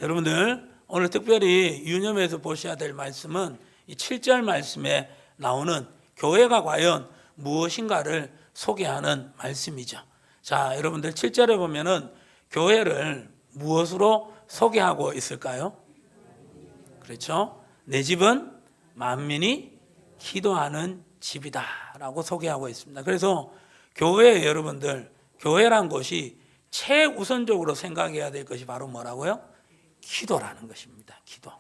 여러분들 오늘 특별히 유념해서 보셔야 될 말씀은 이 7절 말씀에 나오는 교회가 과연 무엇인가를 소개하는 말씀이죠. 자, 여러분들 7절에 보면은 교회를 무엇으로 소개하고 있을까요? 그렇죠? 내 집은 만민이 기도하는 집이다 라고 소개하고 있습니다. 그래서 교회 여러분들, 교회란 것이 최우선적으로 생각해야 될 것이 바로 뭐라고요? 기도라는 것입니다. 기도.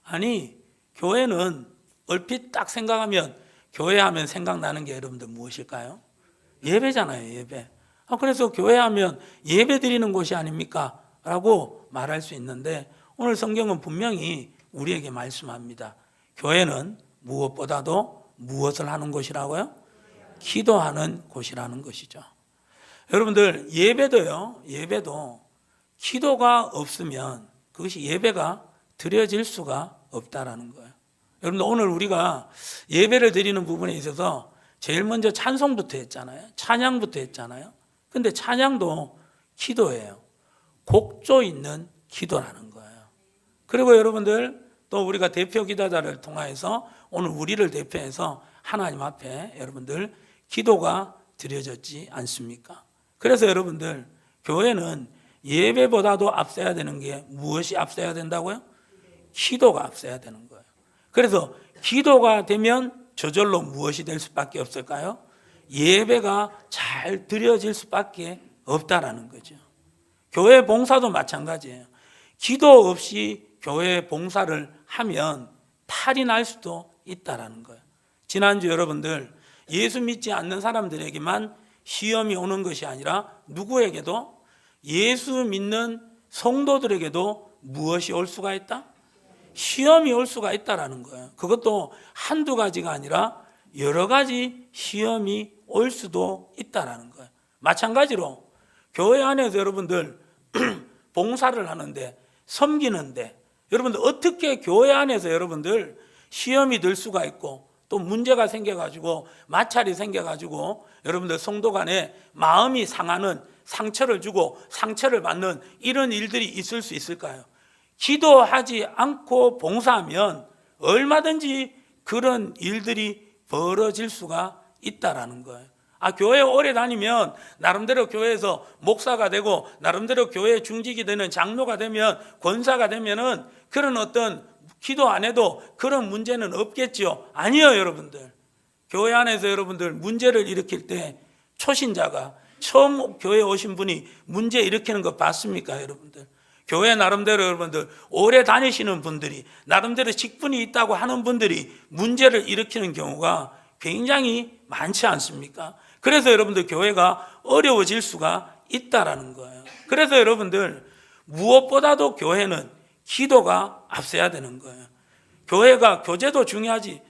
아니, 교회는 얼핏 딱 생각하면 교회 하면 생각나는 게 여러분들 무엇일까요? 예배잖아요. 예배. 그래서 교회 하면 예배 드리는 곳이 아닙니까? 라고 말할 수 있는데 오늘 성경은 분명히 우리에게 말씀합니다. 교회는 무엇보다도 무엇을 하는 곳이라고요? 기도하는 곳이라는 것이죠. 여러분들 예배도 기도가 없으면 그것이 예배가 드려질 수가 없다라는 거예요. 여러분들 오늘 우리가 예배를 드리는 부분에 있어서 제일 먼저 찬송부터 했잖아요. 찬양부터 했잖아요. 근데 찬양도 기도예요. 곡조 있는 기도라는 거예요. 그리고 여러분들 또 우리가 대표 기도자를 통해서 오늘 우리를 대표해서 하나님 앞에 여러분들 기도가 드려졌지 않습니까? 그래서 여러분들 교회는 예배보다도 앞서야 되는 게 무엇이 앞서야 된다고요? 기도가 앞서야 되는 거예요. 그래서 기도가 되면 저절로 무엇이 될 수밖에 없을까요? 예배가 잘 드려질 수밖에 없다라는 거죠. 교회 봉사도 마찬가지예요. 기도 없이 교회 봉사를 하면 탈이 날 수도 있다라는 거예요. 지난주 여러분들 예수 믿지 않는 사람들에게만 시험이 오는 것이 아니라 누구에게도 예수 믿는 성도들에게도 무엇이 올 수가 있다? 시험이 올 수가 있다라는 거예요. 그것도 한두 가지가 아니라 여러 가지 시험이 올 수도 있다라는 거예요. 마찬가지로 교회 안에서 여러분들 봉사를 하는데 섬기는데 여러분들 어떻게 교회 안에서 여러분들 시험이 들 수가 있고 또 문제가 생겨가지고 마찰이 생겨가지고 여러분들 성도 간에 마음이 상하는 상처를 주고 상처를 받는 이런 일들이 있을 수 있을까요? 기도하지 않고 봉사하면 얼마든지 그런 일들이 벌어질 수가 있다라는 거예요. 교회 오래 다니면 나름대로 교회에서 목사가 되고 나름대로 교회 중직이 되는 장로가 되면 권사가 되면은 그런 어떤 기도 안 해도 그런 문제는 없겠죠. 아니요, 여러분들. 교회 안에서 여러분들 문제를 일으킬 때 초신자가 처음 교회에 오신 분이 문제 일으키는 거 봤습니까, 여러분들? 교회 나름대로 여러분들 오래 다니시는 분들이 나름대로 직분이 있다고 하는 분들이 문제를 일으키는 경우가 굉장히 많지 않습니까? 그래서 여러분들 교회가 어려워질 수가 있다라는 거예요. 그래서 여러분들 무엇보다도 교회는 기도가 앞서야 되는 거예요. 교회가 교제도 중요하지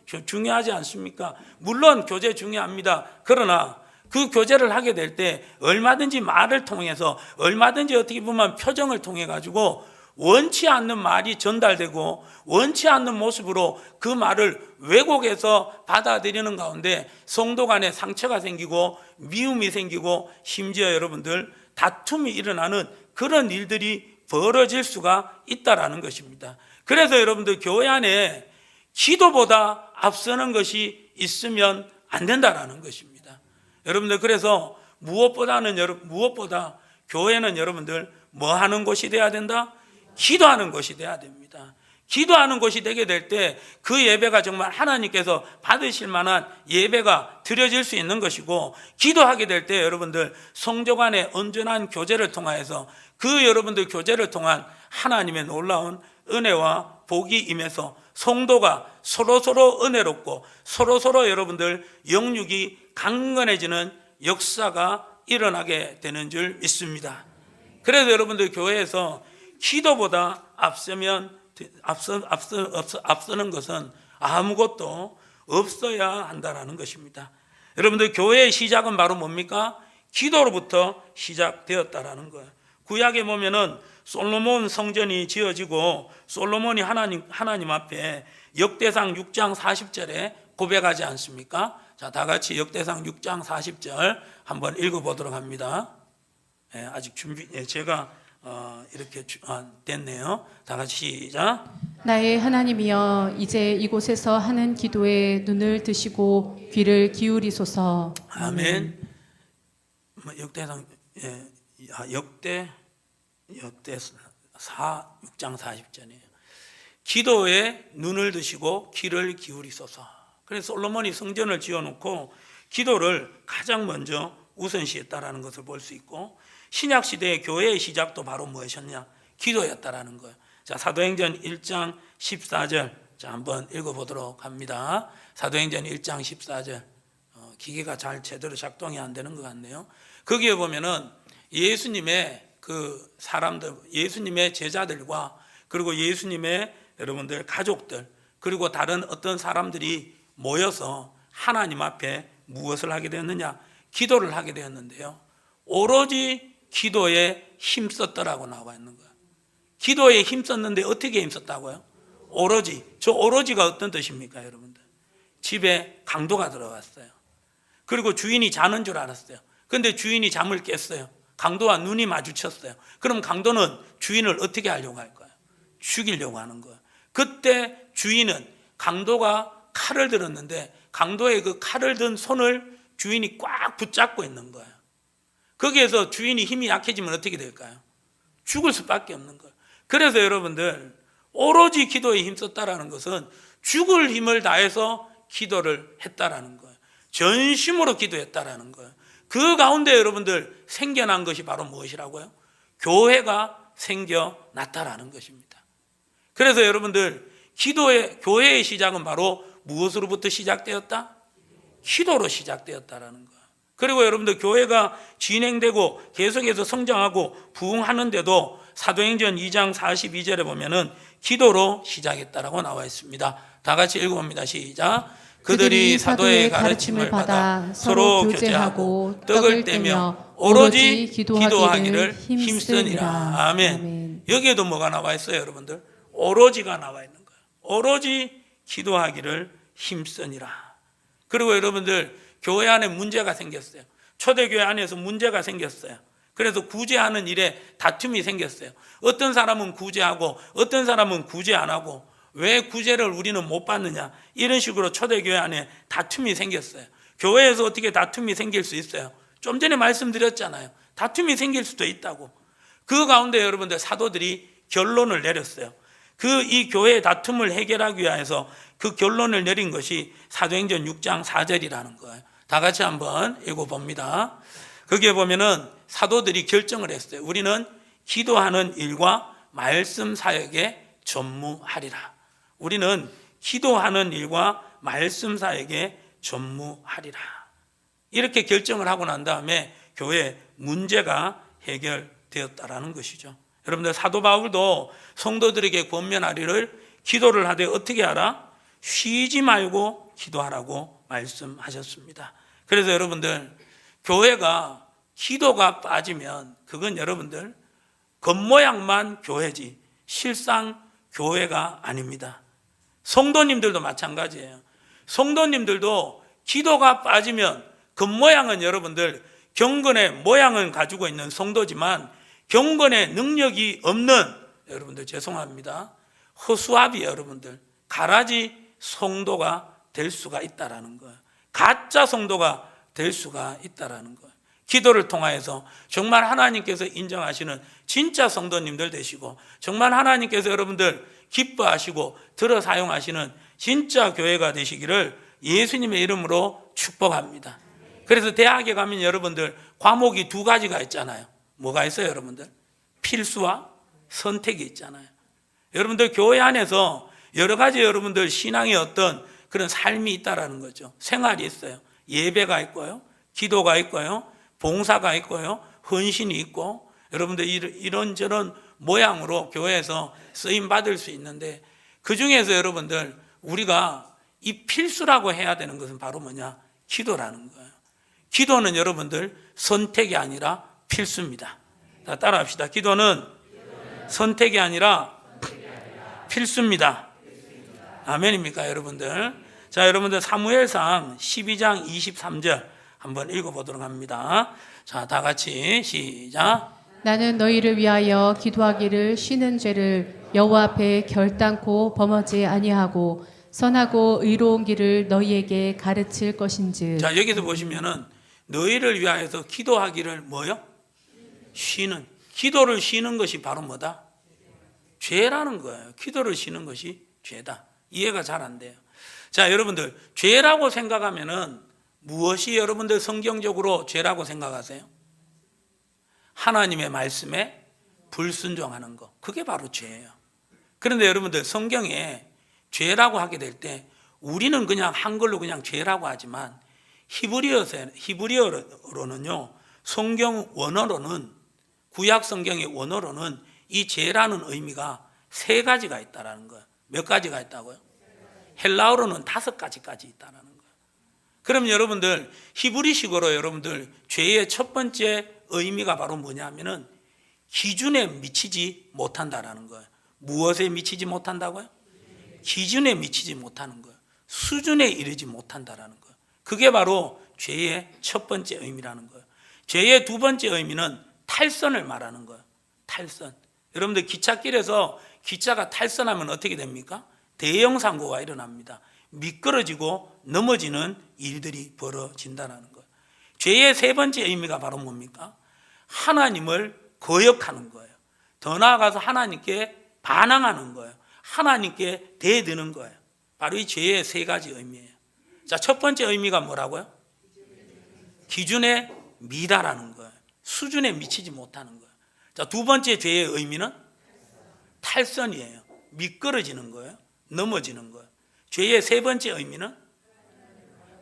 않습니까? 물론 교제 중요합니다. 그러나 그 교제를 하게 될 때 얼마든지 말을 통해서 얼마든지 어떻게 보면 표정을 통해 가지고 원치 않는 말이 전달되고 원치 않는 모습으로 그 말을 왜곡해서 받아들이는 가운데 성도 간에 상처가 생기고 미움이 생기고 심지어 여러분들 다툼이 일어나는 그런 일들이 벌어질 수가 있다라는 것입니다. 그래서 여러분들 교회 안에 기도보다 앞서는 것이 있으면 안 된다라는 것입니다. 여러분들 그래서 무엇보다 교회는 여러분들 뭐 하는 곳이 돼야 된다? 기도하는 곳이 돼야 됩니다. 기도하는 곳이 되게 될 때 그 예배가 정말 하나님께서 받으실 만한 예배가 드려질 수 있는 것이고 기도하게 될 때 여러분들 성도 간의 온전한 교제를 통하여서 그 여러분들 교제를 통한 하나님의 놀라운 은혜와 복이 임해서 성도가 서로서로 은혜롭고 서로서로 여러분들 영육이 강건해지는 역사가 일어나게 되는 줄 믿습니다. 그래서 여러분들 교회에서 기도보다 앞서는 것은 아무것도 없어야 한다는 것입니다. 여러분들 교회의 시작은 바로 뭡니까? 기도로부터 시작되었다라는 거예요. 구약에 보면은 솔로몬 성전이 지어지고 솔로몬이 하나님 앞에 역대상 6장 40절에 고백하지 않습니까? 자, 다 같이 역대상 6장 40절 한번 읽어보도록 합니다. 아직 제가 이렇게 됐네요. 다 같이 시작. 나의 하나님이여 이제 이곳에서 하는 기도에 눈을 드시고 귀를 기울이소서. 아멘. 역대상 역대 6장 40절이에요. 기도에 눈을 드시고 귀를 기울이소서. 그래서 솔로몬이 성전을 지어놓고 기도를 가장 먼저 우선시했다라는 것을 볼 수 있고, 신약 시대의 교회의 시작도 바로 무엇이었냐? 기도였다라는 거예요. 자, 사도행전 1장 14절 자, 한번 읽어보도록 합니다. 사도행전 1장 14절. 기계가 잘 제대로 작동이 안 되는 것 같네요. 거기에 보면은 예수님의 그 사람들, 예수님의 제자들과 그리고 예수님의 여러분들 가족들, 그리고 다른 어떤 사람들이 모여서 하나님 앞에 무엇을 하게 되었느냐? 기도를 하게 되었는데요. 오로지 기도에 힘썼더라고 나와 있는 거예요. 기도에 힘썼는데 어떻게 힘썼다고요? 오로지. 저 오로지가 어떤 뜻입니까, 여러분들? 집에 강도가 들어왔어요. 그리고 주인이 자는 줄 알았어요. 근데 주인이 잠을 깼어요. 강도와 눈이 마주쳤어요. 그럼 강도는 주인을 어떻게 하려고 할 거예요? 죽이려고 하는 거예요. 그때 주인은 강도가 칼을 들었는데 강도의 그 칼을 든 손을 주인이 꽉 붙잡고 있는 거예요. 거기에서 주인이 힘이 약해지면 어떻게 될까요? 죽을 수밖에 없는 거예요. 그래서 여러분들 오로지 기도에 힘썼다라는 것은 죽을 힘을 다해서 기도를 했다라는 거예요. 전심으로 기도했다라는 거예요. 그 가운데 여러분들 생겨난 것이 바로 무엇이라고요? 교회가 생겨났다라는 것입니다. 그래서 여러분들 교회의 시작은 바로 무엇으로부터 시작되었다? 기도로 시작되었다라는 거예요. 그리고 여러분들 교회가 진행되고 계속해서 성장하고 부흥하는데도 사도행전 2장 42절에 보면은 기도로 시작했다라고 나와 있습니다. 다 같이 읽어봅니다. 시작. 그들이 사도의 가르침을 받아 서로 교제하고 떡을 떼며 오로지 기도하기를 힘쓰니라. 아멘. 여기에도 뭐가 나와 있어요, 여러분들? 오로지가 나와 있는 거예요. 오로지 기도하기를 힘쓰니라. 그리고 여러분들 교회 안에 문제가 생겼어요. 초대교회 안에서 문제가 생겼어요. 그래서 구제하는 일에 다툼이 생겼어요. 어떤 사람은 구제하고 어떤 사람은 구제 안 하고, 왜 구제를 우리는 못 받느냐, 이런 식으로 초대교회 안에 다툼이 생겼어요. 교회에서 어떻게 다툼이 생길 수 있어요? 좀 전에 말씀드렸잖아요. 다툼이 생길 수도 있다고. 그 가운데 여러분들 사도들이 결론을 내렸어요. 이 교회의 다툼을 해결하기 위해서 그 결론을 내린 것이 사도행전 6장 4절이라는 거예요. 다 같이 한번 읽어봅니다. 거기에 보면은 사도들이 결정을 했어요. 우리는 기도하는 일과 말씀 사역에 전무하리라. 우리는 기도하는 일과 말씀 사역에 전무하리라. 이렇게 결정을 하고 난 다음에 교회 문제가 해결되었다라는 것이죠. 여러분들 사도 바울도 성도들에게 권면하리를 기도를 하되 어떻게 하라? 쉬지 말고 기도하라고 말씀하셨습니다. 그래서 여러분들 교회가 기도가 빠지면 그건 여러분들 겉모양만 교회지 실상 교회가 아닙니다. 성도님들도 마찬가지예요. 성도님들도 기도가 빠지면 겉모양은 여러분들 경건의 모양은 가지고 있는 성도지만 경건의 능력이 없는, 여러분들 죄송합니다, 허수아비예요. 여러분들 가라지 성도가 될 수가 있다라는 거예요. 가짜 성도가 될 수가 있다라는 거예요. 기도를 통하여서 정말 하나님께서 인정하시는 진짜 성도님들 되시고, 정말 하나님께서 여러분들 기뻐하시고 들어 사용하시는 진짜 교회가 되시기를 예수님의 이름으로 축복합니다. 그래서 대학에 가면 여러분들 과목이 두 가지가 있잖아요. 뭐가 있어요, 여러분들? 필수와 선택이 있잖아요. 여러분들 교회 안에서 여러 가지 여러분들 신앙의 어떤 그런 삶이 있다라는 거죠. 생활이 있어요. 예배가 있고요, 기도가 있고요, 봉사가 있고요, 헌신이 있고, 여러분들 이런저런 모양으로 교회에서 쓰임 받을 수 있는데, 그 중에서 여러분들 우리가 이 필수라고 해야 되는 것은 바로 뭐냐? 기도라는 거예요. 기도는 여러분들 선택이 아니라 필수입니다. 자, 따라합시다. 기도는 선택이 아니라 필수입니다. 아멘입니까, 여러분들? 자, 여러분들 사무엘상 12장 23절 한번 읽어보도록 합니다. 자, 다 같이 시작. 나는 너희를 위하여 기도하기를 쉬는 죄를 여호와 앞에 결단코 범하지 아니하고 선하고 의로운 길을 너희에게 가르칠 것인즉. 자, 여기서 보시면은 너희를 위하여서 기도하기를 뭐요? 쉬는. 기도를 쉬는 것이 바로 뭐다? 죄라는 거예요. 기도를 쉬는 것이 죄다. 이해가 잘 안 돼요. 자, 여러분들, 죄라고 생각하면은 무엇이 여러분들 성경적으로 죄라고 생각하세요? 하나님의 말씀에 불순종하는 거. 그게 바로 죄예요. 그런데 여러분들, 성경에 죄라고 하게 될 때 우리는 그냥 한글로 그냥 죄라고 하지만 히브리어로는요, 성경 원어로는, 구약 성경의 원어로는 이 죄라는 의미가 3가지가 있다라는 거예요. 몇 가지가 있다고요? 헬라어로는 5가지까지 있다라는 거예요. 그럼 여러분들, 히브리식으로 여러분들 죄의 첫 번째 의미가 바로 뭐냐면은 기준에 미치지 못한다라는 거예요. 무엇에 미치지 못한다고요? 기준에 미치지 못하는 거예요. 수준에 이르지 못한다라는 거예요. 그게 바로 죄의 첫 번째 의미라는 거예요. 죄의 두 번째 의미는 탈선을 말하는 거예요. 탈선. 여러분들 기찻길에서 기차가 탈선하면 어떻게 됩니까? 대형 사고가 일어납니다. 미끄러지고 넘어지는 일들이 벌어진다는 거예요. 죄의 세 번째 의미가 바로 뭡니까? 하나님을 거역하는 거예요. 더 나아가서 하나님께 반항하는 거예요. 하나님께 대드는 거예요. 바로 이 죄의 3가지 의미예요. 자, 첫 번째 의미가 뭐라고요? 기준에 미달하는 거예요. 수준에 미치지 못하는 거예요. 자, 두 번째 죄의 의미는 탈선이에요. 미끄러지는 거예요. 넘어지는 거예요. 죄의 3번째 의미는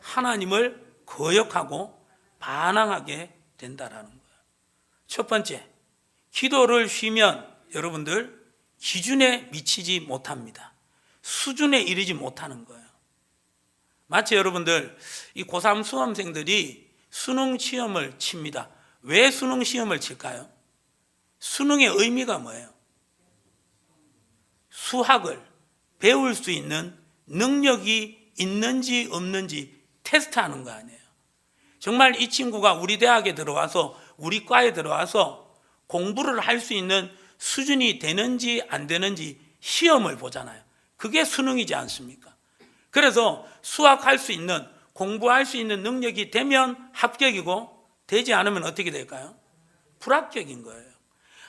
하나님을 거역하고 반항하게 된다라는 거예요. 첫 번째, 기도를 쉬면 여러분들 기준에 미치지 못합니다. 수준에 이르지 못하는 거예요. 마치 여러분들 이 고3 수험생들이 수능 시험을 칩니다. 왜 수능 시험을 칠까요? 수능의 의미가 뭐예요? 수학을 배울 수 있는 능력이 있는지 없는지 테스트하는 거 아니에요. 정말 이 친구가 우리 대학에 들어와서 우리 과에 들어와서 공부를 할 수 있는 수준이 되는지 안 되는지 시험을 보잖아요. 그게 수능이지 않습니까? 그래서 수학할 수 있는, 공부할 수 있는 능력이 되면 합격이고 되지 않으면 어떻게 될까요? 불합격인 거예요.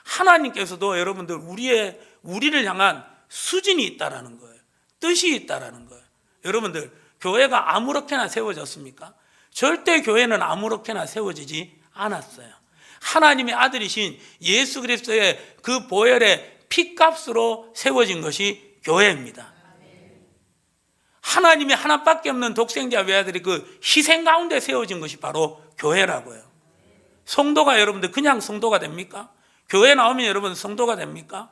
하나님께서도 여러분들 우리를 향한 수준이 있다라는 거예요. 뜻이 있다라는 거예요. 여러분들, 교회가 아무렇게나 세워졌습니까? 절대 교회는 아무렇게나 세워지지 않았어요. 하나님의 아들이신 예수 그리스도의 그 보혈의 피값으로 세워진 것이 교회입니다. 하나님의 하나밖에 없는 독생자 외아들이 그 희생 가운데 세워진 것이 바로 교회라고요. 성도가 여러분들 그냥 성도가 됩니까? 교회 나오면 여러분 성도가 됩니까?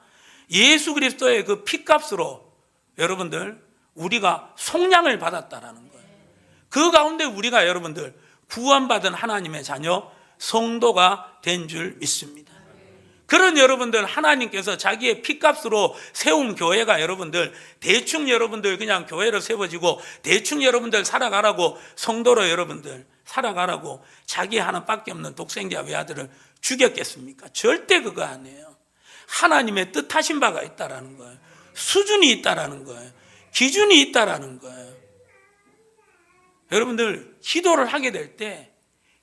예수 그리스도의 그 피값으로 여러분들 우리가 속량을 받았다라는 거예요. 그 가운데 우리가 여러분들 구원받은 하나님의 자녀 성도가 된 줄 믿습니다. 그런 여러분들 하나님께서 자기의 피값으로 세운 교회가 여러분들 대충 여러분들 그냥 교회로 세워지고 대충 여러분들 살아가라고 성도로 여러분들 살아가라고 자기 하나밖에 없는 독생자 외아들을 죽였겠습니까? 절대 그거 아니에요. 하나님의 뜻하신 바가 있다라는 거예요. 수준이 있다라는 거예요. 기준이 있다라는 거예요. 여러분들 기도를 하게 될 때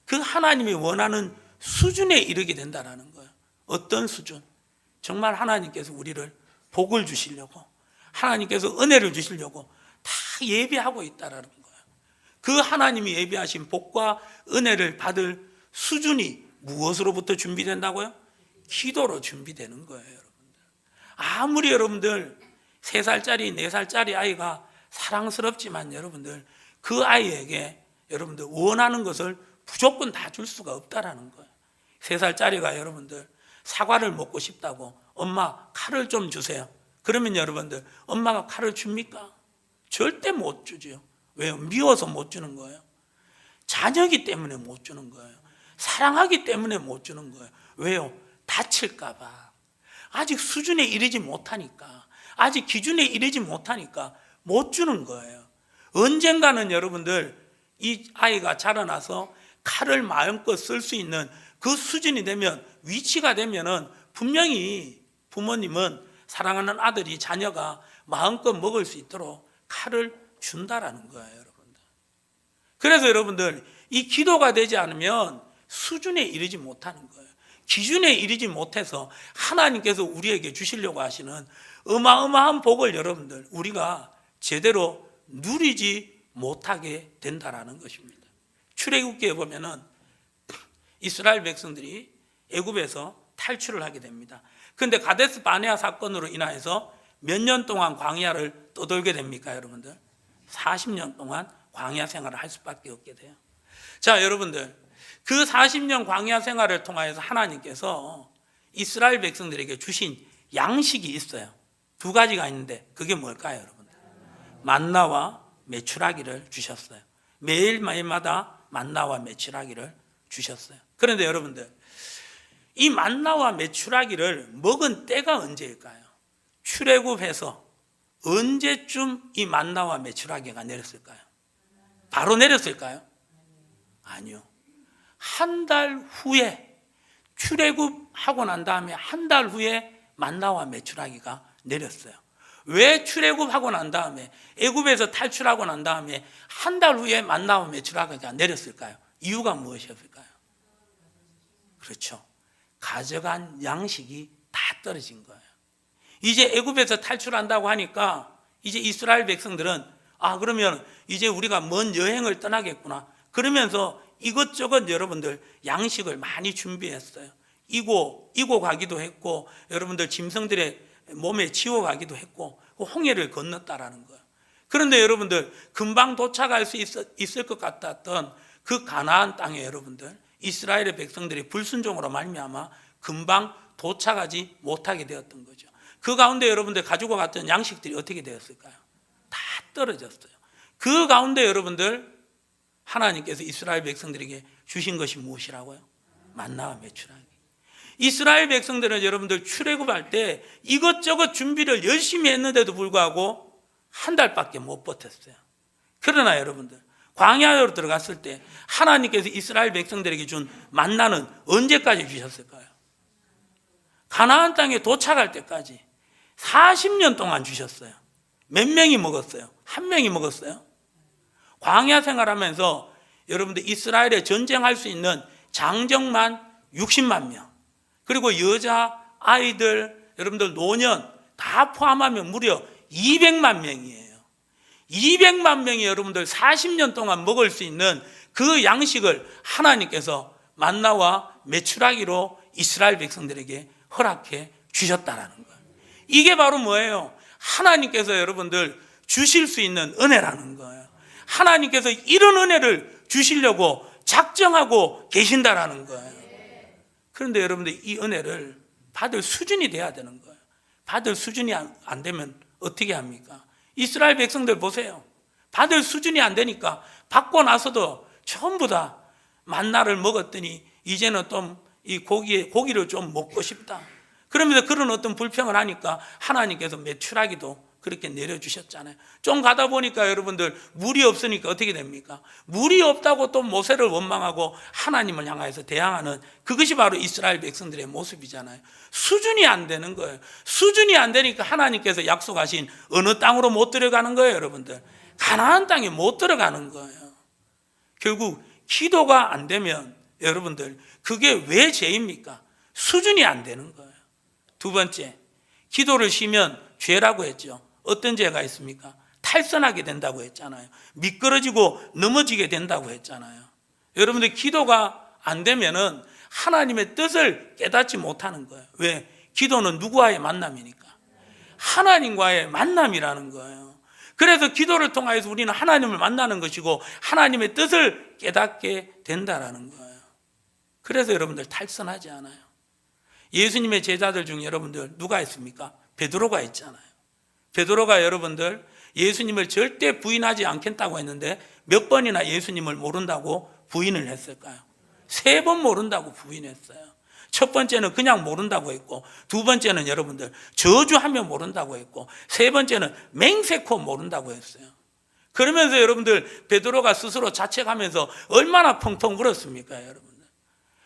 그 하나님이 원하는 수준에 이르게 된다라는 거예요. 어떤 수준? 정말 하나님께서 우리를 복을 주시려고 하나님께서 은혜를 주시려고 다 예비하고 있다라는 거예요. 그 하나님이 예비하신 복과 은혜를 받을 수준이 무엇으로부터 준비된다고요? 기도로 준비되는 거예요. 여러분들. 아무리 여러분들 3살짜리 4살짜리 아이가 사랑스럽지만 여러분들 그 아이에게 여러분들 원하는 것을 무조건 다 줄 수가 없다라는 거예요. 3살짜리가 여러분들 사과를 먹고 싶다고 엄마 칼을 좀 주세요. 그러면 여러분들 엄마가 칼을 줍니까? 절대 못 주죠. 왜요? 미워서 못 주는 거예요. 자녀이기 때문에 못 주는 거예요. 사랑하기 때문에 못 주는 거예요. 왜요? 다칠까 봐. 아직 수준에 이르지 못하니까, 아직 기준에 이르지 못하니까 못 주는 거예요. 언젠가는 여러분들 이 아이가 자라나서 칼을 마음껏 쓸 수 있는 그 수준이 되면, 위치가 되면은 분명히 부모님은 사랑하는 아들이, 자녀가 마음껏 먹을 수 있도록 칼을 준다라는 거예요, 여러분들. 그래서 여러분들, 이 기도가 되지 않으면 수준에 이르지 못하는 거예요. 기준에 이르지 못해서 하나님께서 우리에게 주시려고 하시는 어마어마한 복을 여러분들, 우리가 제대로 누리지 못하게 된다라는 것입니다. 출애굽기에 보면은 이스라엘 백성들이 애굽에서 탈출을 하게 됩니다. 그런데 가데스 바네아 사건으로 인하여서 몇 년 동안 광야를 떠돌게 됩니까, 여러분들? 40년 동안 광야 생활을 할 수밖에 없게 돼요. 자, 여러분들, 그 40년 광야 생활을 통하여서 하나님께서 이스라엘 백성들에게 주신 양식이 있어요. 두 가지가 있는데 그게 뭘까요, 여러분들? 만나와 메추라기를 주셨어요. 매일마다 만나와 메추라기를 주셨어요. 그런데 여러분들, 이 만나와 메추라기를 먹은 때가 언제일까요? 출애굽해서 언제쯤 이 만나와 메추라기가 내렸을까요? 바로 내렸을까요? 아니요. 한 달 후에, 출애굽하고 난 다음에 한 달 후에 만나와 메추라기가 내렸어요. 왜 출애굽하고 난 다음에, 애굽에서 탈출하고 난 다음에 한 달 후에 만나와 메추라기가 내렸을까요? 이유가 무엇이었을까요? 그렇죠. 가져간 양식이 다 떨어진 거예요. 이제 애굽에서 탈출한다고 하니까 이제 이스라엘 백성들은 그러면 이제 우리가 먼 여행을 떠나겠구나. 그러면서 이것저것 여러분들 양식을 많이 준비했어요. 이고 가기도 했고, 여러분들 짐승들의 몸에 치워 가기도 했고, 홍해를 건넜다라는 거예요. 그런데 여러분들, 금방 도착할 수 있을 것 같았던 그 가나안 땅에 여러분들, 이스라엘의 백성들이 불순종으로 말미암아 금방 도착하지 못하게 되었던 거죠. 그 가운데 여러분들 가지고 갔던 양식들이 어떻게 되었을까요? 다 떨어졌어요. 그 가운데 여러분들, 하나님께서 이스라엘 백성들에게 주신 것이 무엇이라고요? 만나와 메추라기. 이스라엘 백성들은 여러분들 출애굽할 때 이것저것 준비를 열심히 했는데도 불구하고 한 달밖에 못 버텼어요. 그러나 여러분들, 광야로 들어갔을 때 하나님께서 이스라엘 백성들에게 준 만나는 언제까지 주셨을까요? 가나안 땅에 도착할 때까지 40년 동안 주셨어요. 몇 명이 먹었어요? 한 명이 먹었어요? 광야 생활하면서 여러분들 이스라엘에 전쟁할 수 있는 장정만 60만 명, 그리고 여자, 아이들, 여러분들 노년 다 포함하면 무려 200만 명이에요. 200만 명이 여러분들 40년 동안 먹을 수 있는 그 양식을 하나님께서 만나와 메추라기로 이스라엘 백성들에게 허락해 주셨다라는 거예요. 이게 바로 뭐예요? 하나님께서 여러분들 주실 수 있는 은혜라는 거예요. 하나님께서 이런 은혜를 주시려고 작정하고 계신다라는 거예요. 그런데 여러분들, 이 은혜를 받을 수준이 돼야 되는 거예요. 받을 수준이 안 되면 어떻게 합니까? 이스라엘 백성들 보세요. 받을 수준이 안 되니까 받고 나서도 전부 다 만나를 먹었더니 이제는 좀 이 고기를 좀 먹고 싶다. 그러면서 그런 어떤 불평을 하니까 하나님께서 메추라기도 그렇게 내려주셨잖아요. 좀 가다 보니까 여러분들 물이 없으니까 어떻게 됩니까? 물이 없다고 또 모세를 원망하고 하나님을 향해서 대항하는, 그것이 바로 이스라엘 백성들의 모습이잖아요. 수준이 안 되는 거예요. 수준이 안 되니까 하나님께서 약속하신 어느 땅으로 못 들어가는 거예요, 여러분들. 가나안 땅에 못 들어가는 거예요. 결국 기도가 안 되면 여러분들, 그게 왜 죄입니까? 수준이 안 되는 거예요. 두 번째, 기도를 쉬면 죄라고 했죠. 어떤 죄가 있습니까? 탈선하게 된다고 했잖아요. 미끄러지고 넘어지게 된다고 했잖아요. 여러분들, 기도가 안 되면은 하나님의 뜻을 깨닫지 못하는 거예요. 왜? 기도는 누구와의 만남이니까. 하나님과의 만남이라는 거예요. 그래서 기도를 통해서 우리는 하나님을 만나는 것이고 하나님의 뜻을 깨닫게 된다라는 거예요. 그래서 여러분들 탈선하지 않아요. 예수님의 제자들 중에 여러분들 누가 있습니까? 베드로가 있잖아요. 베드로가 여러분들 예수님을 절대 부인하지 않겠다고 했는데 몇 번이나 예수님을 모른다고 부인을 했을까요? 3번 모른다고 부인했어요. 첫 번째는 그냥 모른다고 했고, 두 번째는 여러분들 저주하며 모른다고 했고, 세 번째는 맹세코 모른다고 했어요. 그러면서 여러분들 베드로가 스스로 자책하면서 얼마나 펑펑 울었습니까, 여러분들?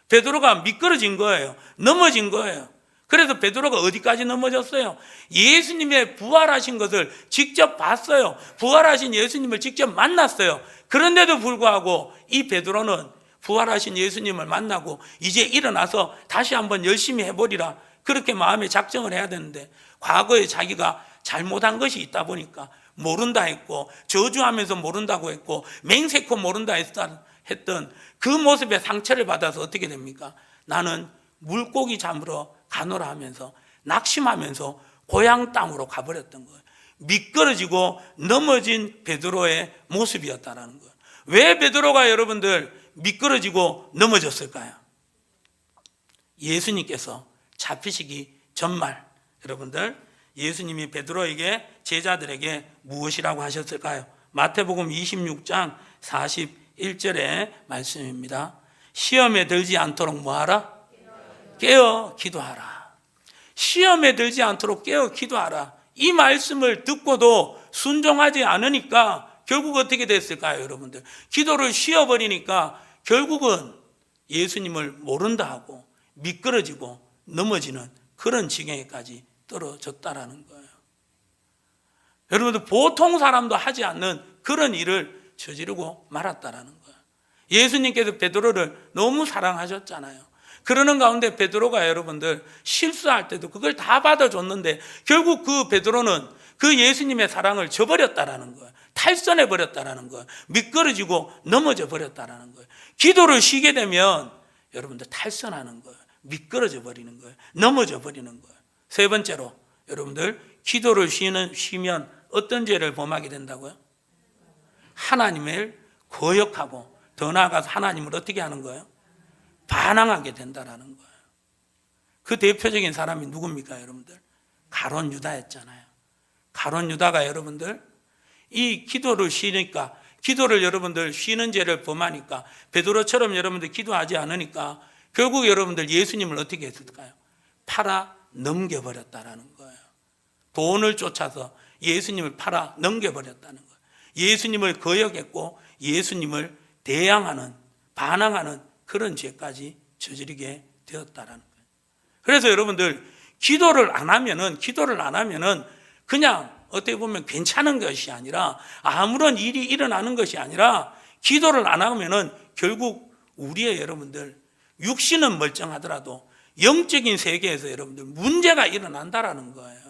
베드로가 미끄러진 거예요. 넘어진 거예요. 그래서 베드로가 어디까지 넘어졌어요? 예수님의 부활하신 것을 직접 봤어요. 부활하신 예수님을 직접 만났어요. 그런데도 불구하고 이 베드로는 부활하신 예수님을 만나고 이제 일어나서 다시 한번 열심히 해보리라, 그렇게 마음에 작정을 해야 되는데, 과거에 자기가 잘못한 것이 있다 보니까 모른다 했고, 저주하면서 모른다고 했고, 맹세코 모른다 했던 그 모습에 상처를 받아서 어떻게 됩니까? 나는 물고기 잡으러 가노라 하면서 낙심하면서 고향 땅으로 가버렸던 거예요. 미끄러지고 넘어진 베드로의 모습이었다는 거예요. 왜 베드로가 여러분들 미끄러지고 넘어졌을까요? 예수님께서 잡히시기 전말, 여러분들 예수님이 베드로에게, 제자들에게 무엇이라고 하셨을까요? 마태복음 26장 41절의 말씀입니다. 시험에 들지 않도록 뭐하라? 깨어 기도하라. 시험에 들지 않도록 깨어 기도하라. 이 말씀을 듣고도 순종하지 않으니까 결국 어떻게 됐을까요, 여러분들? 기도를 쉬어버리니까 결국은 예수님을 모른다 하고 미끄러지고 넘어지는 그런 지경에까지 떨어졌다라는 거예요. 여러분들, 보통 사람도 하지 않는 그런 일을 저지르고 말았다라는 거예요. 예수님께서 베드로를 너무 사랑하셨잖아요. 그러는 가운데 베드로가 여러분들 실수할 때도 그걸 다 받아줬는데 결국 그 베드로는 그 예수님의 사랑을 저버렸다라는 거예요. 탈선해 버렸다라는 거예요. 미끄러지고 넘어져 버렸다라는 거예요. 기도를 쉬게 되면 여러분들 탈선하는 거예요. 미끄러져 버리는 거예요. 넘어져 버리는 거예요. 세 번째로, 여러분들 기도를 쉬면 어떤 죄를 범하게 된다고요? 하나님을 거역하고, 더 나아가서 하나님을 어떻게 하는 거예요? 반항하게 된다라는 거예요. 그 대표적인 사람이 누굽니까, 여러분들? 가룟 유다였잖아요. 가룟 유다가 여러분들 이 기도를 쉬니까, 기도를 여러분들 쉬는 죄를 범하니까, 베드로처럼 여러분들 기도하지 않으니까 결국 여러분들 예수님을 어떻게 했을까요? 팔아 넘겨버렸다라는 거예요. 돈을 쫓아서 예수님을 팔아 넘겨버렸다는 거예요. 예수님을 거역했고 예수님을 대항하는, 반항하는 그런 죄까지 저지르게 되었다라는 거예요. 그래서 여러분들 기도를 안 하면은 그냥 어떻게 보면 괜찮은 것이 아니라, 아무런 일이 일어나는 것이 아니라, 기도를 안 하면은 결국 우리의 여러분들 육신은 멀쩡하더라도 영적인 세계에서 여러분들 문제가 일어난다라는 거예요.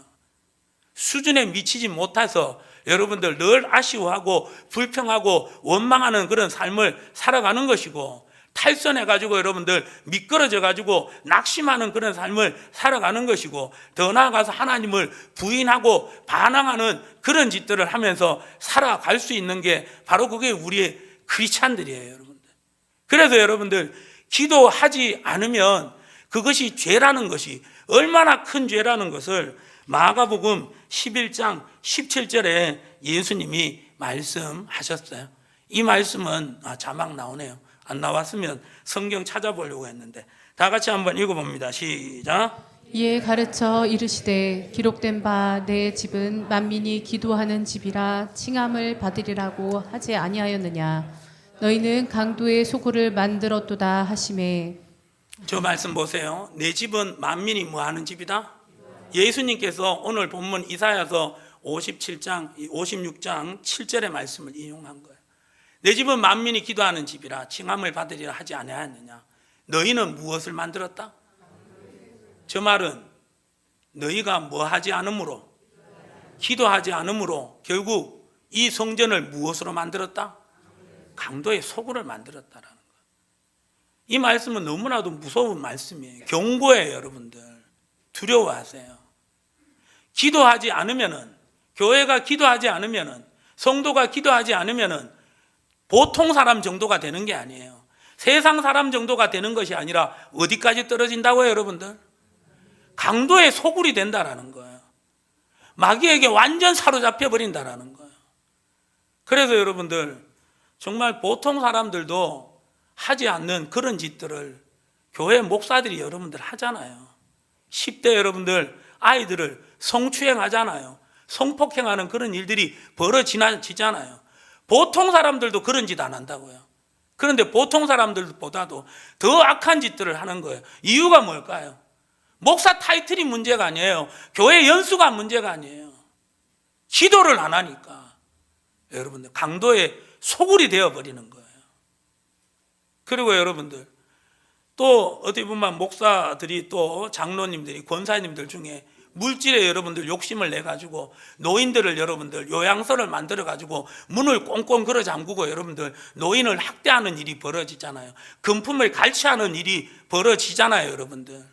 수준에 미치지 못해서 여러분들 늘 아쉬워하고 불평하고 원망하는 그런 삶을 살아가는 것이고, 탈선해가지고 여러분들 미끄러져가지고 낙심하는 그런 삶을 살아가는 것이고, 더 나아가서 하나님을 부인하고 반항하는 그런 짓들을 하면서 살아갈 수 있는 게 바로 그게 우리의 크리스찬들이에요, 여러분들. 그래서 여러분들 기도하지 않으면 그것이 죄라는 것이 얼마나 큰 죄라는 것을 마가복음 11장 17절에 예수님이 말씀하셨어요. 이 말씀은 자막 나오네요. 안 나왔으면 성경 찾아보려고 했는데 다 같이 한번 읽어봅니다. 시작. 이에 가르쳐 이르시되 기록된 바 내 집은 만민이 기도하는 집이라 칭함을 받으리라고 하지 아니하였느냐. 너희는 강도의 소굴을 만들었도다 하시매. 저 말씀 보세요. 내 집은 만민이 뭐 하는 집이다? 예수님께서 오늘 본문 이사야서 56장 7절의 말씀을 인용한 거예요. 내 집은 만민이 기도하는 집이라 칭함을 받으리라 하지 아니하였느냐. 너희는 무엇을 만들었다? 저 말은 너희가 뭐 하지 않으므로, 기도하지 않으므로 결국 이 성전을 무엇으로 만들었다? 강도의 소굴을 만들었다라는 거예요. 이 말씀은 너무나도 무서운 말씀이에요. 경고예요, 여러분들. 두려워하세요. 기도하지 않으면은, 교회가 기도하지 않으면은, 성도가 기도하지 않으면은 보통 사람 정도가 되는 게 아니에요. 세상 사람 정도가 되는 것이 아니라 어디까지 떨어진다고요, 여러분들? 강도의 소굴이 된다라는 거예요. 마귀에게 완전 사로잡혀 버린다라는 거예요. 그래서 여러분들 정말 보통 사람들도 하지 않는 그런 짓들을 교회 목사들이 여러분들 하잖아요. 10대 여러분들 아이들을 성추행하잖아요. 성폭행하는 그런 일들이 벌어지잖아요. 보통 사람들도 그런 짓 안 한다고요. 그런데 보통 사람들보다도 더 악한 짓들을 하는 거예요. 이유가 뭘까요? 목사 타이틀이 문제가 아니에요. 교회 연수가 문제가 아니에요. 기도를 안 하니까 여러분들 강도의 소굴이 되어버리는 거예요. 그리고 여러분들 또 어떻게 보면 목사들이 또 장로님들이 권사님들 중에 물질에 여러분들 욕심을 내가지고 노인들을 여러분들 요양소를 만들어가지고 문을 꽁꽁 걸어 잠그고 여러분들 노인을 학대하는 일이 벌어지잖아요. 금품을 갈취하는 일이 벌어지잖아요. 여러분들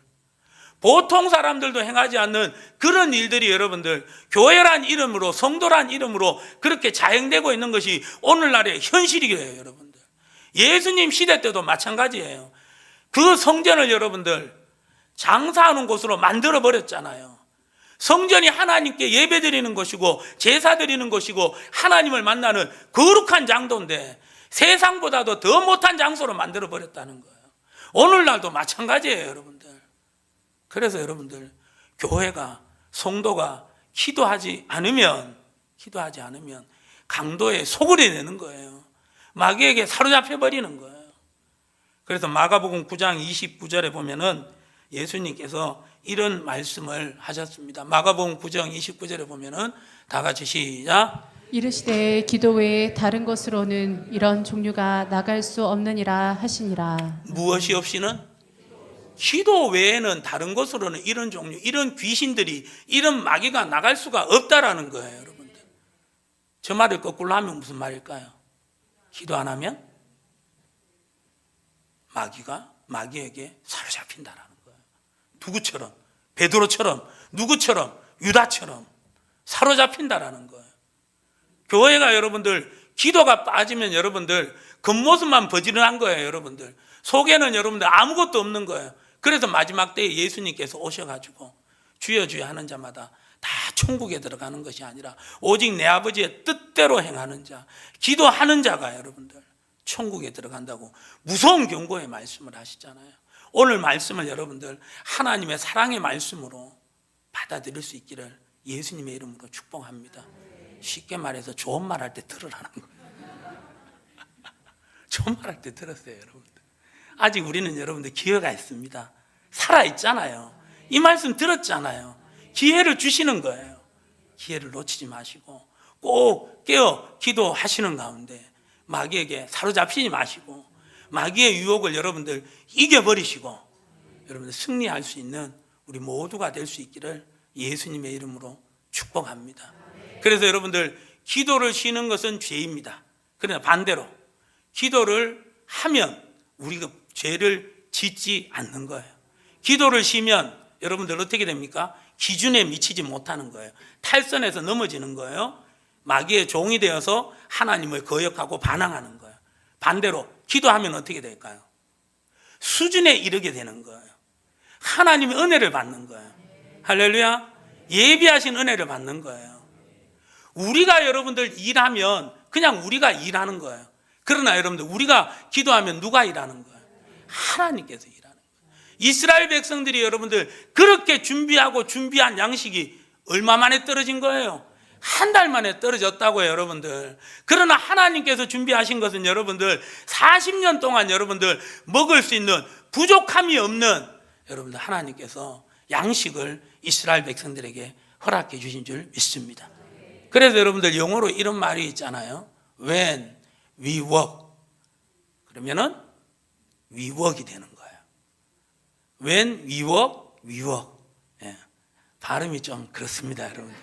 보통 사람들도 행하지 않는 그런 일들이 여러분들 교회란 이름으로 성도란 이름으로 그렇게 자행되고 있는 것이 오늘날의 현실이에요. 여러분들 예수님 시대 때도 마찬가지예요. 그 성전을 여러분들 장사하는 곳으로 만들어 버렸잖아요. 성전이 하나님께 예배 드리는 것이고 제사 드리는 것이고 하나님을 만나는 거룩한 장소인데 세상보다도 더 못한 장소로 만들어 버렸다는 거예요. 오늘날도 마찬가지예요. 여러분들 그래서 여러분들 교회가 성도가 기도하지 않으면 강도의 소굴이 되는 거예요. 마귀에게 사로잡혀 버리는 거예요. 그래서 마가복음 9장 29절에 보면은 예수님께서 이런 말씀을 하셨습니다. 마가복음 9장 29절에 보면은 다 같이 시작. 이르시되 기도 외에 다른 것으로는 이런 종류가 나갈 수 없느니라 하시니라. 무엇이 없이는? 기도 외에는 다른 것으로는 이런 종류, 이런 귀신들이, 이런 마귀가 나갈 수가 없다라는 거예요. 여러분들 저 말을 거꾸로 하면 무슨 말일까요? 기도 안 하면 마귀에게 사로잡힌다라는 거예요. 누구처럼? 베드로처럼, 누구처럼? 유다처럼 사로잡힌다라는 거예요. 교회가 여러분들 기도가 빠지면 여러분들 겉모습만 버지런한 거예요. 여러분들 속에는 여러분들 아무것도 없는 거예요. 그래서 마지막 때에 예수님께서 오셔가지고 주여 주여 하는 자마다 다 천국에 들어가는 것이 아니라 오직 내 아버지의 뜻대로 행하는 자, 기도하는 자가 여러분들 천국에 들어간다고 무서운 경고의 말씀을 하시잖아요. 오늘 말씀을 여러분들 하나님의 사랑의 말씀으로 받아들일 수 있기를 예수님의 이름으로 축복합니다. 쉽게 말해서 좋은 말 할 때 들으라는 거예요. 좋은 말 할 때 들었어요. 여러분들 아직 우리는 여러분들 기회가 있습니다. 살아있잖아요. 이 말씀 들었잖아요. 기회를 주시는 거예요. 기회를 놓치지 마시고 꼭 깨어 기도하시는 가운데 마귀에게 사로잡히지 마시고 마귀의 유혹을 여러분들 이겨버리시고 여러분들 승리할 수 있는 우리 모두가 될 수 있기를 예수님의 이름으로 축복합니다. 그래서 여러분들 기도를 쉬는 것은 죄입니다. 그러나 반대로 기도를 하면 우리가 죄를 짓지 않는 거예요. 기도를 쉬면 여러분들 어떻게 됩니까? 기준에 미치지 못하는 거예요. 탈선에서 넘어지는 거예요. 마귀의 종이 되어서 하나님을 거역하고 반항하는 거예요. 반대로 기도하면 어떻게 될까요? 수준에 이르게 되는 거예요. 하나님의 은혜를 받는 거예요. 할렐루야. 예비하신 은혜를 받는 거예요. 우리가 여러분들 일하면 그냥 우리가 일하는 거예요. 그러나 여러분들 우리가 기도하면 누가 일하는 거예요? 하나님께서 일하는 거예요. 이스라엘 백성들이 여러분들 그렇게 준비한 양식이 얼마 만에 떨어진 거예요? 한 달 만에 떨어졌다고요. 여러분들 그러나 하나님께서 준비하신 것은 여러분들 40년 동안 여러분들 먹을 수 있는 부족함이 없는 여러분들 하나님께서 양식을 이스라엘 백성들에게 허락해 주신 줄 믿습니다. 그래서 여러분들 영어로 이런 말이 있잖아요. When we work 그러면은 we work이 되는 거예요. When we work, we work. 예. 발음이 좀 그렇습니다. 여러분들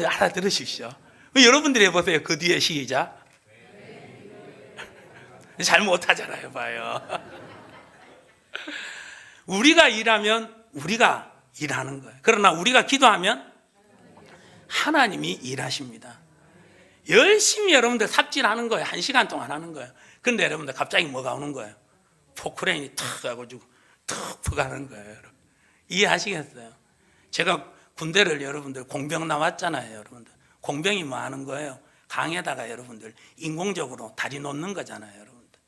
알아들으십시오. 여러분들이 해보세요. 그 뒤에 시작. 잘 못하잖아요. 봐요. 우리가 일하면 우리가 일하는 거예요. 그러나 우리가 기도하면 하나님이 일하십니다. 열심히 여러분들 삽질하는 거예요. 1시간 동안 하는 거예요. 그런데 여러분들 갑자기 뭐가 오는 거예요? 포크레인이 탁 가가지고 탁 퍼가는 거예요. 여러분. 이해하시겠어요? 제가 군대를 여러분들 공병 나왔잖아요. 여러분들 공병이 뭐 하는 거예요? 강에다가 여러분들 인공적으로 다리 놓는 거잖아요. 여러분들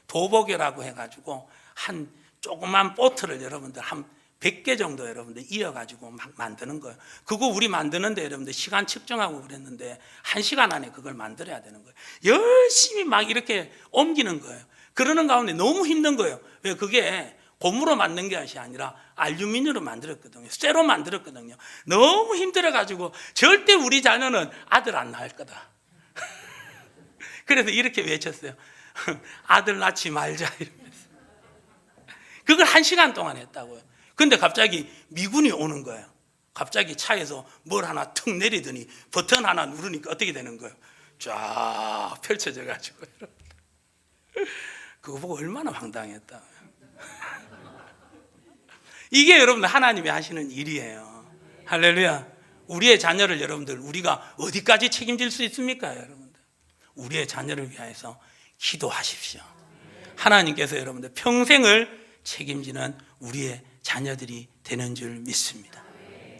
도복이라고 해가지고 한 조그만 보트를 여러분들 한 100개 정도 여러분들 이어가지고 막 만드는 거예요. 그거 우리 만드는데 여러분들 시간 측정하고 그랬는데 1시간 안에 그걸 만들어야 되는 거예요. 열심히 막 이렇게 옮기는 거예요. 그러는 가운데 너무 힘든 거예요. 왜? 그게 고무로 만든 것이 아니라 알루미늄으로 만들었거든요. 쇠로 만들었거든요. 너무 힘들어가지고 절대 우리 자녀는 아들 안 낳을 거다. 그래서 이렇게 외쳤어요. 아들 낳지 말자 이러면서. 그걸 1시간 동안 했다고요. 근데 갑자기 미군이 오는 거예요. 갑자기 차에서 뭘 하나 툭 내리더니 버튼 하나 누르니까 어떻게 되는 거예요? 쫙 펼쳐져 가지고. 그거 보고 얼마나 황당했다. 이게 여러분들 하나님이 하시는 일이에요. 할렐루야. 우리의 자녀를 여러분들 우리가 어디까지 책임질 수 있습니까? 여러분들 우리의 자녀를 위하여서 기도하십시오. 하나님께서 여러분들 평생을 책임지는 우리의 자녀들이 되는 줄 믿습니다.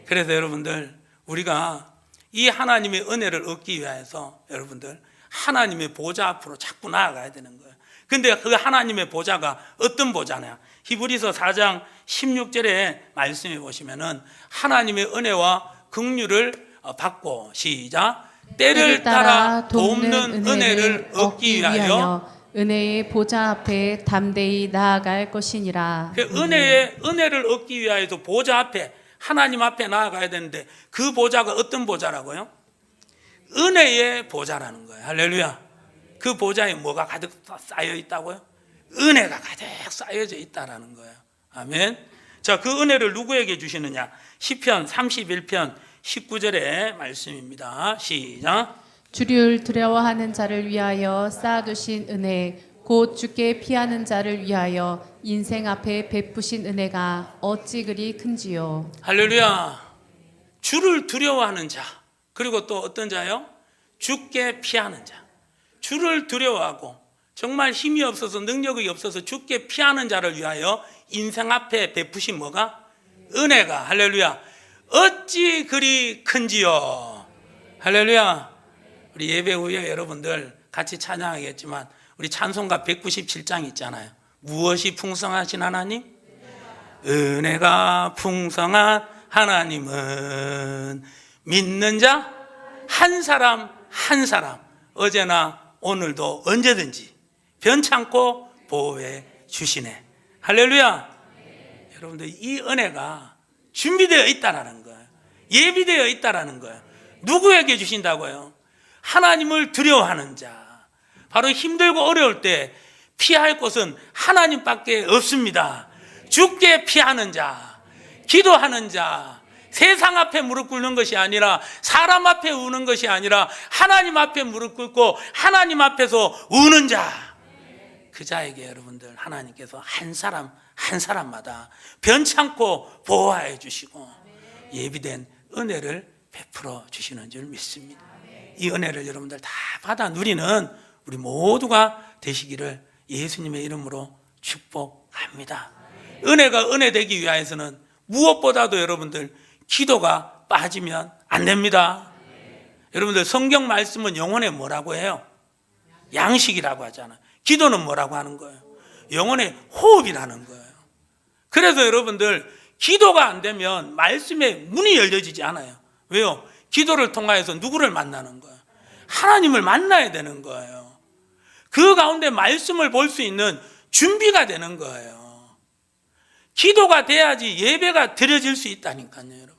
그래서 여러분들 우리가 이 하나님의 은혜를 얻기 위해서 여러분들 하나님의 보좌 앞으로 자꾸 나아가야 되는 거예요. 근데 그 하나님의 보좌가 어떤 보좌냐? 히브리서 4장 16절에 말씀해 보시면은 하나님의 은혜와 긍휼을 받고 시작 때를 따라 돕는 은혜를 얻기 위하여 은혜의 보좌 앞에 담대히 나아갈 것이니라. 은혜를 얻기 위하여도 보좌 앞에 하나님 앞에 나아가야 되는데 그 보좌가 어떤 보좌라고요? 은혜의 보좌라는 거예요. 할렐루야. 그 보좌에 뭐가 가득 쌓여 있다고요? 은혜가 가득 쌓여져 있다라는 거예요. 아멘. 자, 그 은혜를 누구에게 주시느냐? 시편 31편 19절의 말씀입니다. 시작. 주를 두려워하는 자를 위하여 쌓아두신 은혜 곧 주께 피하는 자를 위하여 인생 앞에 베푸신 은혜가 어찌 그리 큰지요. 할렐루야. 주를 두려워하는 자, 그리고 또 어떤 자요? 주께 피하는 자. 주를 두려워하고 정말 힘이 없어서 능력이 없어서 주께 피하는 자를 위하여 인생 앞에 베푸신 뭐가? 은혜가. 할렐루야. 어찌 그리 큰지요. 할렐루야. 우리 예배 후에 여러분들 같이 찬양하겠지만 우리 찬송가 197장 있잖아요. 무엇이 풍성하신 하나님? 은혜가 풍성한 하나님은 믿는 자 한 사람 한 사람 어제나 오늘도 언제든지 변찮고 보호해 주시네. 할렐루야. 여러분들 이 은혜가 준비되어 있다라는 거예요. 예비되어 있다라는 거예요. 누구에게 주신다고요? 하나님을 두려워하는 자. 바로 힘들고 어려울 때 피할 곳은 하나님밖에 없습니다. 주께 피하는 자, 기도하는 자, 세상 앞에 무릎 꿇는 것이 아니라 사람 앞에 우는 것이 아니라 하나님 앞에 무릎 꿇고 하나님 앞에서 우는 자. 그 자에게 여러분들 하나님께서 한 사람 한 사람마다 변찮고 보호해 주시고 예비된 은혜를 베풀어 주시는 줄 믿습니다. 이 은혜를 여러분들 다 받아 누리는 우리 모두가 되시기를 예수님의 이름으로 축복합니다. 은혜가 은혜 되기 위해서는 무엇보다도 여러분들 기도가 빠지면 안 됩니다. 여러분들 성경 말씀은 영혼에 뭐라고 해요? 양식이라고 하잖아요. 기도는 뭐라고 하는 거예요? 영혼의 호흡이라는 거예요. 그래서 여러분들 기도가 안 되면 말씀의 문이 열려지지 않아요. 왜요? 기도를 통하여서 누구를 만나는 거예요? 하나님을 만나야 되는 거예요. 그 가운데 말씀을 볼 수 있는 준비가 되는 거예요. 기도가 돼야지 예배가 드려질 수 있다니까요, 여러분들.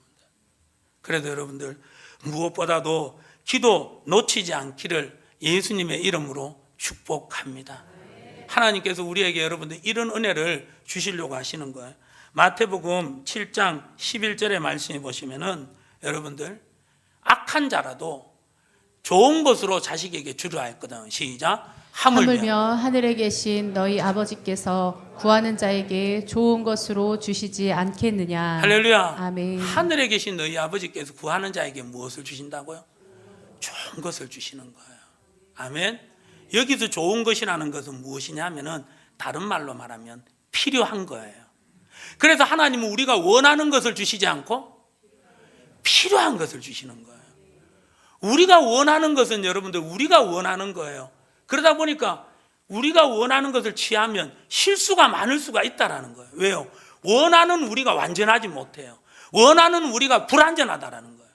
그래서 여러분들 무엇보다도 기도 놓치지 않기를 예수님의 이름으로 축복합니다. 하나님께서 우리에게 여러분들 이런 은혜를 주시려고 하시는 거예요. 마태복음 7장 11절의 말씀에 보시면은 여러분들 악한 자라도 좋은 것으로 자식에게 주려 했거든. 시작. 하물며 하늘에 계신 너희 아버지께서 구하는 자에게 좋은 것으로 주시지 않겠느냐. 할렐루야. 아멘. 하늘에 계신 너희 아버지께서 구하는 자에게 무엇을 주신다고요? 좋은 것을 주시는 거예요. 아멘. 여기서 좋은 것이라는 것은 무엇이냐 하면은 다른 말로 말하면 필요한 거예요. 그래서 하나님은 우리가 원하는 것을 주시지 않고 필요한 것을 주시는 거예요. 우리가 원하는 것은 여러분들 우리가 원하는 거예요. 그러다 보니까 우리가 원하는 것을 취하면 실수가 많을 수가 있다라는 거예요. 왜요? 원하는 우리가 완전하지 못해요. 원하는 우리가 불완전하다라는 거예요.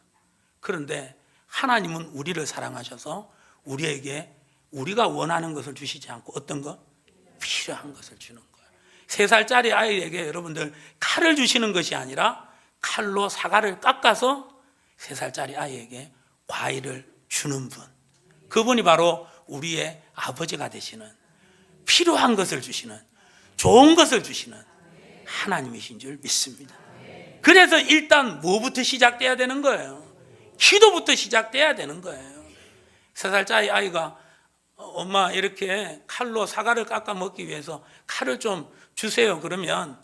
그런데 하나님은 우리를 사랑하셔서 우리에게 우리가 원하는 것을 주시지 않고 어떤 것? 필요한 것을 주는 거예요. 3살짜리 아이에게 여러분들 칼을 주시는 것이 아니라 칼로 사과를 깎아서 3살짜리 아이에게 과일을 주는 분, 그분이 바로 우리의 아버지가 되시는, 필요한 것을 주시는, 좋은 것을 주시는 하나님이신 줄 믿습니다. 그래서 일단 뭐부터 시작돼야 되는 거예요? 기도부터 시작돼야 되는 거예요. 3살짜리 아이가 엄마 이렇게 칼로 사과를 깎아 먹기 위해서 칼을 좀 주세요 그러면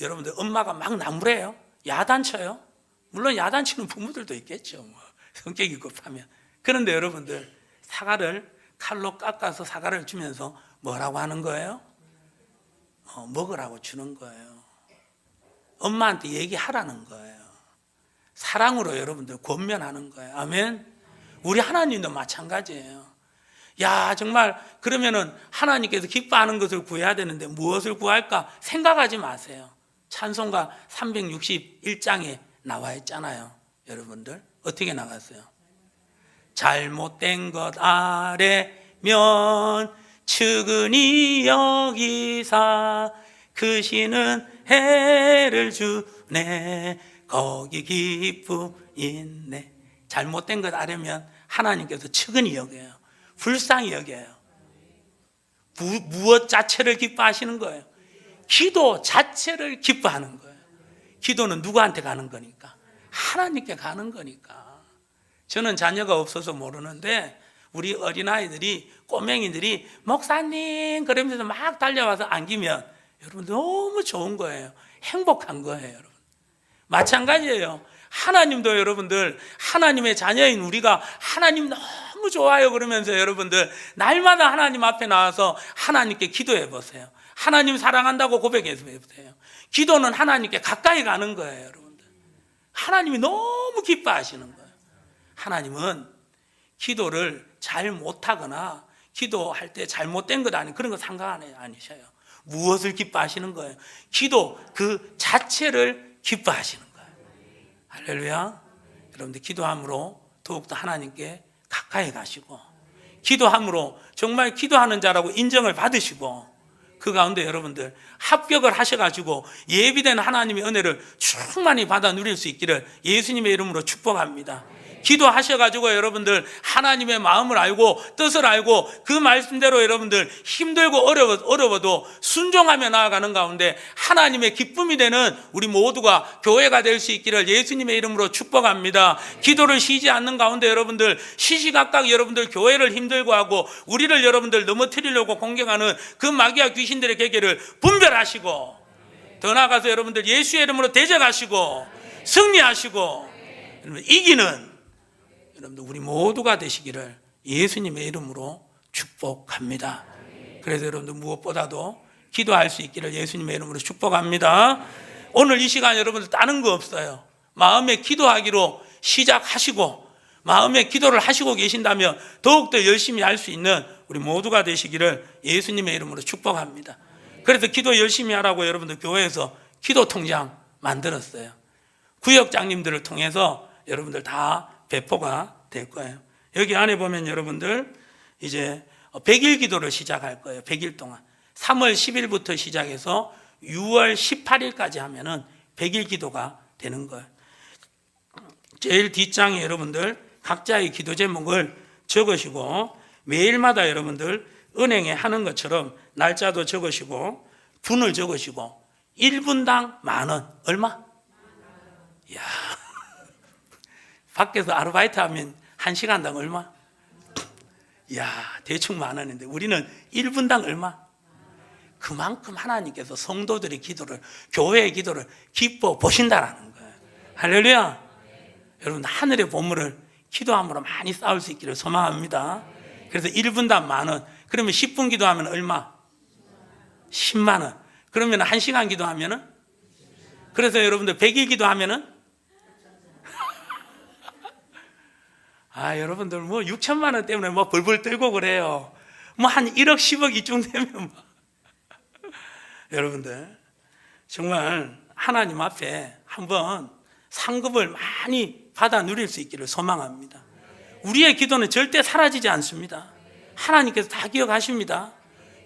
여러분들 엄마가 막 나무래요? 야단쳐요? 물론 야단치는 부모들도 있겠죠. 성격이 급하면. 그런데 여러분들 사과를 칼로 깎아서 사과를 주면서 뭐라고 하는 거예요? 먹으라고 주는 거예요. 엄마한테 얘기하라는 거예요. 사랑으로 여러분들 권면하는 거예요. 아멘. 우리 하나님도 마찬가지예요. 야, 정말 그러면은 하나님께서 기뻐하는 것을 구해야 되는데 무엇을 구할까 생각하지 마세요. 찬송가 361장에 나와 있잖아요. 여러분들 어떻게 나갔어요? 잘못된 것 아래면 측은히 여기사 크시는 해를 주네 거기 기쁨 있네. 잘못된 것 아래면 하나님께서 측은히 여겨요. 불쌍히 여겨요. 무엇 자체를 기뻐하시는 거예요? 기도 자체를 기뻐하는 거예요. 기도는 누구한테 가는 거니까? 하나님께 가는 거니까. 저는 자녀가 없어서 모르는데 우리 어린아이들이, 꼬맹이들이 목사님 그러면서 막 달려와서 안기면 여러분 너무 좋은 거예요. 행복한 거예요. 여러분 마찬가지예요. 하나님도 여러분들 하나님의 자녀인 우리가 하나님 너무 좋아요 그러면서 여러분들 날마다 하나님 앞에 나와서 하나님께 기도해 보세요. 하나님 사랑한다고 고백해 보세요. 기도는 하나님께 가까이 가는 거예요. 여러분들 하나님이 너무 기뻐하시는 거예요. 하나님은 기도를 잘 못하거나 기도할 때 잘못된 것 아니 그런 거 상관 아니셔요. 무엇을 기뻐하시는 거예요? 기도 그 자체를 기뻐하시는 거예요. 할렐루야. 여러분들 기도함으로 더욱더 하나님께 가까이 가시고 기도함으로 정말 기도하는 자라고 인정을 받으시고 그 가운데 여러분들 합격을 하셔가지고 예비된 하나님의 은혜를 충만히 받아 누릴 수 있기를 예수님의 이름으로 축복합니다. 기도하셔가지고 여러분들 하나님의 마음을 알고 뜻을 알고 그 말씀대로 여러분들 힘들고 어려워도 순종하며 나아가는 가운데 하나님의 기쁨이 되는 우리 모두가 교회가 될 수 있기를 예수님의 이름으로 축복합니다. 기도를 쉬지 않는 가운데 여러분들 시시각각 여러분들 교회를 힘들고 하고 우리를 여러분들 넘어뜨리려고 공격하는 그 마귀와 귀신들의 계계를 분별하시고 더 나아가서 여러분들 예수의 이름으로 대적하시고 승리하시고 이기는 여러분들 우리 모두가 되시기를 예수님의 이름으로 축복합니다. 그래서 여러분들 무엇보다도 기도할 수 있기를 예수님의 이름으로 축복합니다. 오늘 이 시간 여러분들 다른 거 없어요. 마음에 기도하기로 시작하시고 마음에 기도를 하시고 계신다면 더욱더 열심히 할 수 있는 우리 모두가 되시기를 예수님의 이름으로 축복합니다. 그래서 기도 열심히 하라고 여러분들 교회에서 기도 통장 만들었어요. 구역장님들을 통해서 여러분들 다 배포가 될 거예요. 여기 안에 보면 여러분들 이제 100일 기도를 시작할 거예요. 100일 동안 3월 10일부터 시작해서 6월 18일까지 하면은 100일 기도가 되는 거예요. 제일 뒷장에 여러분들 각자의 기도 제목을 적으시고 매일마다 여러분들 은행에 하는 것처럼 날짜도 적으시고 분을 적으시고 1분당 10,000원 얼마? 이야, 밖에서 아르바이트 하면 1시간당 얼마? 이야, 대충 10,000원인데 우리는 1분당 얼마? 그만큼 하나님께서 성도들의 기도를, 교회의 기도를 기뻐 보신다라는 거예요. 할렐루야. 여러분 하늘의 보물을 기도함으로 많이 쌓을 수 있기를 소망합니다. 그래서 1분당 10,000원. 그러면 10분 기도하면 얼마? 10만 원. 그러면 1시간 기도하면은? 그래서 여러분들 100일 기도하면은? 아, 여러분들 뭐 6천만 원 때문에 뭐 벌벌 떨고 그래요. 뭐 한 1억 10억 이쯤 되면 뭐. 여러분들 정말 하나님 앞에 한번 상급을 많이 받아 누릴 수 있기를 소망합니다. 우리의 기도는 절대 사라지지 않습니다. 하나님께서 다 기억하십니다.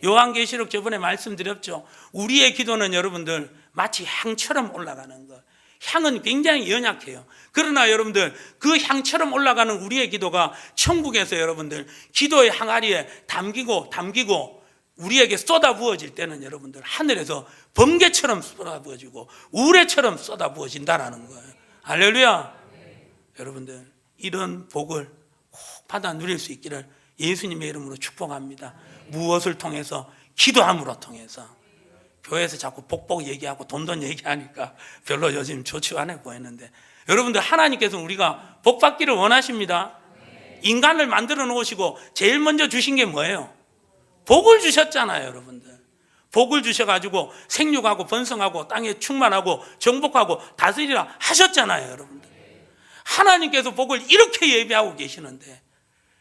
요한계시록 저번에 말씀드렸죠. 우리의 기도는 여러분들 마치 향처럼 올라가는 것. 향은 굉장히 연약해요. 그러나 여러분들 그 향처럼 올라가는 우리의 기도가 천국에서 여러분들 기도의 항아리에 담기고 우리에게 쏟아 부어질 때는 여러분들 하늘에서 번개처럼 쏟아 부어지고 우레처럼 쏟아 부어진다라는 거예요. 할렐루야. 여러분들 이런 복을 꼭 받아 누릴 수 있기를 예수님의 이름으로 축복합니다. 무엇을 통해서? 기도함으로 통해서. 교회에서 자꾸 복복 얘기하고 돈돈 얘기하니까 별로 요즘 좋지 않아 보이는데, 여러분들 하나님께서 우리가 복 받기를 원하십니다. 인간을 만들어 놓으시고 제일 먼저 주신 게 뭐예요? 복을 주셨잖아요. 여러분들 복을 주셔가지고 생육하고 번성하고 땅에 충만하고 정복하고 다스리라 하셨잖아요. 여러분들 하나님께서 복을 이렇게 예비하고 계시는데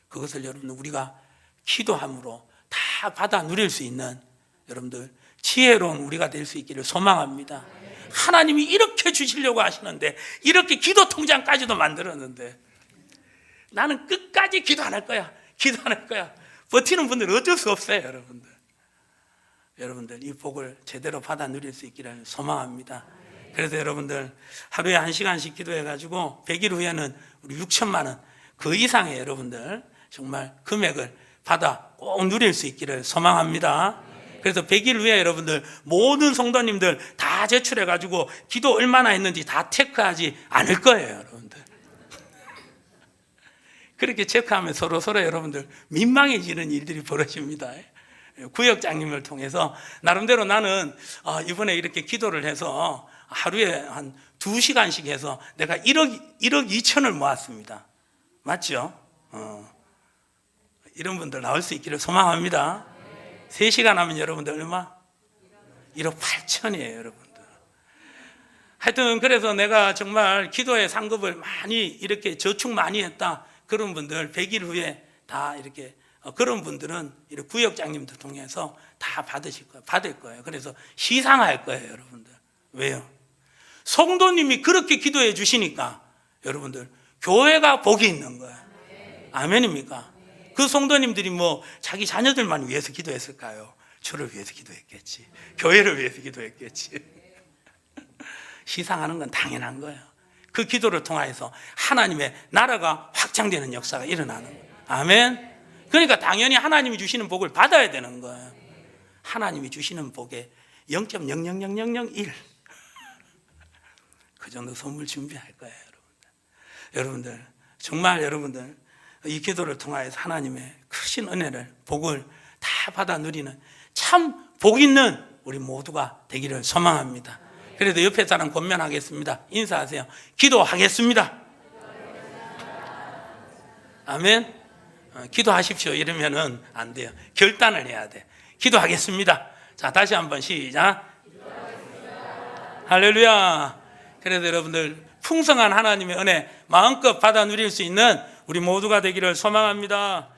그것을 여러분들 우리가 기도함으로 다 받아 누릴 수 있는 여러분들 지혜로운 우리가 될 수 있기를 소망합니다. 하나님이 이렇게 주시려고 하시는데, 이렇게 기도 통장까지도 만들었는데 나는 끝까지 기도 안 할 거야, 기도 안 할 거야. 버티는 분들은 어쩔 수 없어요. 여러분들 이 복을 제대로 받아 누릴 수 있기를 소망합니다. 그래서 여러분들 하루에 1시간씩 기도해가지고 100일 후에는 우리 6천만 원 그 이상의 여러분들 정말 금액을 받아 꼭 누릴 수 있기를 소망합니다. 그래서 100일 후에 여러분들 모든 성도님들 다 제출해가지고 기도 얼마나 했는지 다 체크하지 않을 거예요. 여러분들 그렇게 체크하면 서로 여러분들 민망해지는 일들이 벌어집니다. 구역장님을 통해서 나름대로 나는 이번에 이렇게 기도를 해서 하루에 한 2시간씩 해서 내가 1억 2천을 모았습니다. 맞죠? 이런 분들 나올 수 있기를 소망합니다. 3시간 하면 여러분들 얼마? 1억 8천이에요. 여러분들 하여튼 그래서 내가 정말 기도의 상급을 많이 이렇게 저축 많이 했다 그런 분들 100일 후에 다 이렇게 그런 분들은 이렇게 구역장님들 통해서 다 받을 거예요. 그래서 시상할 거예요. 여러분들 왜요? 성도님이 그렇게 기도해 주시니까 여러분들 교회가 복이 있는 거예요. 아멘입니까? 그 성도님들이 뭐 자기 자녀들만 위해서 기도했을까요? 저를 위해서 기도했겠지, 교회를 위해서 기도했겠지. 시상하는 건 당연한 거예요. 그 기도를 통해서 하나님의 나라가 확장되는 역사가 일어나는 거예요. 아멘. 그러니까 당연히 하나님이 주시는 복을 받아야 되는 거예요. 하나님이 주시는 복의 0.00001 그 정도 선물 준비할 거예요. 여러분들 정말 여러분들 이 기도를 통하여서 하나님의 크신 은혜를 복을 다 받아 누리는 참 복 있는 우리 모두가 되기를 소망합니다. 그래도 옆에 사람 권면하겠습니다. 인사하세요. 기도하겠습니다. 아멘. 기도하십시오 이러면은 안 돼요. 결단을 해야 돼. 기도하겠습니다. 자, 다시 한번 시작. 할렐루야. 그래서 여러분들 풍성한 하나님의 은혜 마음껏 받아 누릴 수 있는 우리 모두가 되기를 소망합니다.